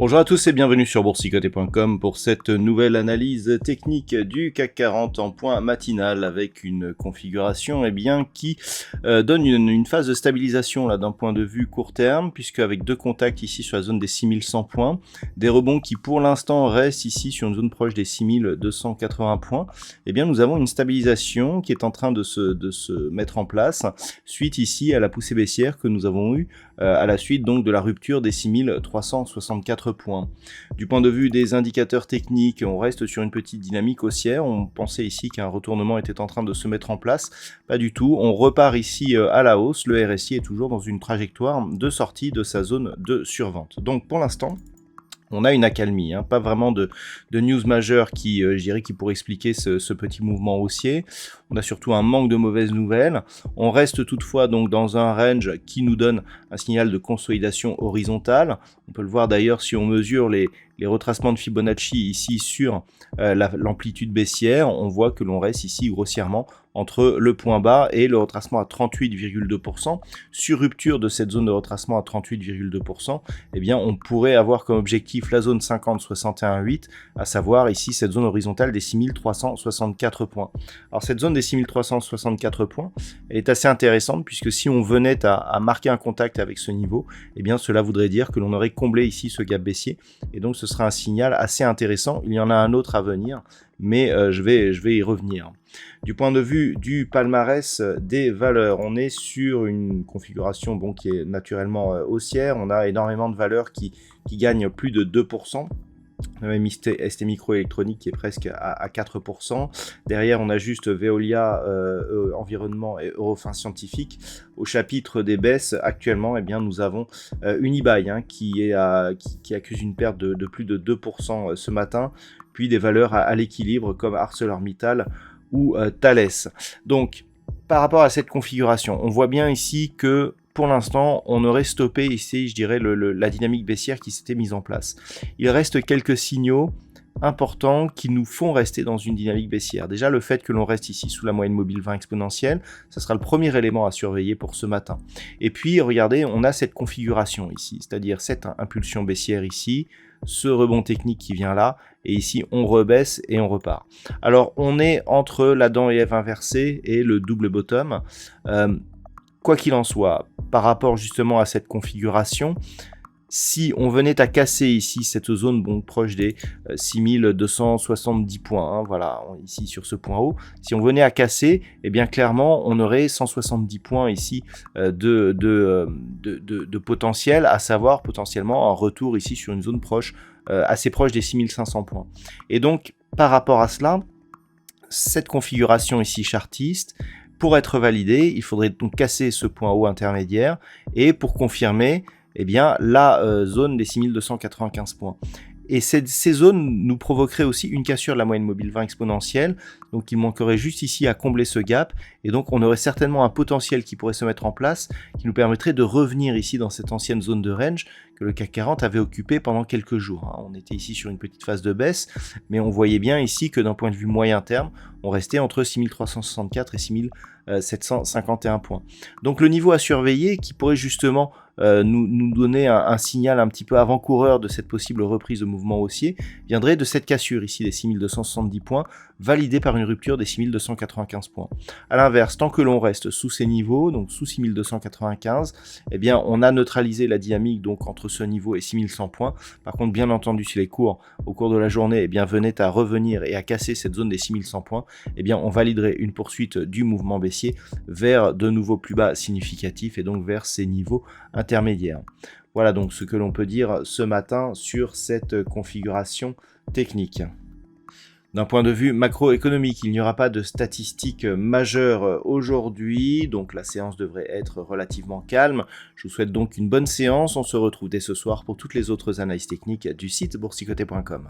Bonjour à tous et bienvenue sur boursicoté.com pour cette nouvelle analyse technique du CAC 40 en point matinal avec une configuration qui donne une phase de stabilisation là d'un point de vue court terme, puisque avec deux contacts ici sur la zone des 6100 points, des rebonds qui pour l'instant restent ici sur une zone proche des 6280 points, nous avons une stabilisation qui est en train de se mettre en place suite ici à la poussée baissière que nous avons eue à la suite donc de la rupture des 6364 points. Du point de vue des indicateurs techniques, on reste sur une petite dynamique haussière. On pensait ici qu'un retournement était en train de se mettre en place. Pas du tout. On repart ici à la hausse. Le RSI est toujours dans une trajectoire de sortie de sa zone de survente. Donc pour l'instant, on a une accalmie, pas vraiment de news majeures qui, je dirais, qui pourrait expliquer ce petit mouvement haussier. On a surtout un manque de mauvaises nouvelles. On reste toutefois donc dans un range qui nous donne un signal de consolidation horizontale. On peut le voir d'ailleurs si on mesure les retracements de Fibonacci ici sur l'amplitude baissière. On voit que l'on reste ici grossièrement entre le point bas et le retracement à 38,2%. Sur rupture de cette zone de retracement à 38,2%, on pourrait avoir comme objectif la zone 50-61,8, à savoir ici cette zone horizontale des 6364 points. Alors cette zone des 6364 points, elle est assez intéressante puisque si on venait à marquer un contact avec ce niveau, cela voudrait dire que l'on aurait comblé ici ce gap baissier et donc ce sera un signal assez intéressant. Il y en a un autre à venir, mais je vais y revenir. Du point de vue du palmarès des valeurs, on est sur une configuration qui est naturellement haussière. On a énormément de valeurs qui gagnent plus de 2%. Même ST Microélectronique qui est presque à 4%. Derrière, on a juste Veolia, Environnement et Eurofins Scientifique. Au chapitre des baisses, actuellement, nous avons Unibail qui accuse une perte de plus de 2% ce matin, puis des valeurs à l'équilibre comme ArcelorMittal ou Thales. Donc, par rapport à cette configuration, on voit bien ici que pour l'instant, on aurait stoppé ici, je dirais, la dynamique baissière qui s'était mise en place. Il reste quelques signaux importants qui nous font rester dans une dynamique baissière. Déjà, le fait que l'on reste ici sous la moyenne mobile 20 exponentielle, ça sera le premier élément à surveiller pour ce matin. Et puis, regardez, on a cette configuration ici, c'est-à-dire cette impulsion baissière ici, ce rebond technique qui vient là, et ici on rebaisse et on repart. Alors on est entre l'Adam et Ève inversé et le double bottom. Quoi qu'il en soit, par rapport justement à cette configuration, si on venait à casser ici cette zone proche des 6270 points, voilà, ici sur ce point haut, si on venait à casser, clairement on aurait 170 points ici de potentiel, à savoir potentiellement un retour ici sur une zone proche, assez proche des 6500 points. Et donc par rapport à cela, cette configuration ici chartiste, pour être validée, il faudrait donc casser ce point haut intermédiaire et pour confirmer la zone des 6295 points. Et ces zones nous provoqueraient aussi une cassure de la moyenne mobile 20 exponentielle, donc il manquerait juste ici à combler ce gap, et donc on aurait certainement un potentiel qui pourrait se mettre en place, qui nous permettrait de revenir ici dans cette ancienne zone de range que le CAC 40 avait occupée pendant quelques jours. On était ici sur une petite phase de baisse, mais on voyait bien ici que d'un point de vue moyen terme, on restait entre 6364 et 6751 points. Donc le niveau à surveiller qui pourrait justement nous donner un signal un petit peu avant-coureur de cette possible reprise de mouvement haussier viendrait de cette cassure ici des 6270 points validée par une rupture des 6295 points. A l'inverse, tant que l'on reste sous ces niveaux, donc sous 6295, on a neutralisé la dynamique donc entre ce niveau et 6100 points. Par contre, bien entendu, si les cours au cours de la journée venaient à revenir et à casser cette zone des 6100 points, on validerait une poursuite du mouvement baissier vers de nouveaux plus bas significatifs et donc vers ces niveaux intermédiaires. Voilà donc ce que l'on peut dire ce matin sur cette configuration technique. D'un point de vue macroéconomique, il n'y aura pas de statistiques majeures aujourd'hui, donc la séance devrait être relativement calme. Je vous souhaite donc une bonne séance, on se retrouve dès ce soir pour toutes les autres analyses techniques du site boursicoté.com.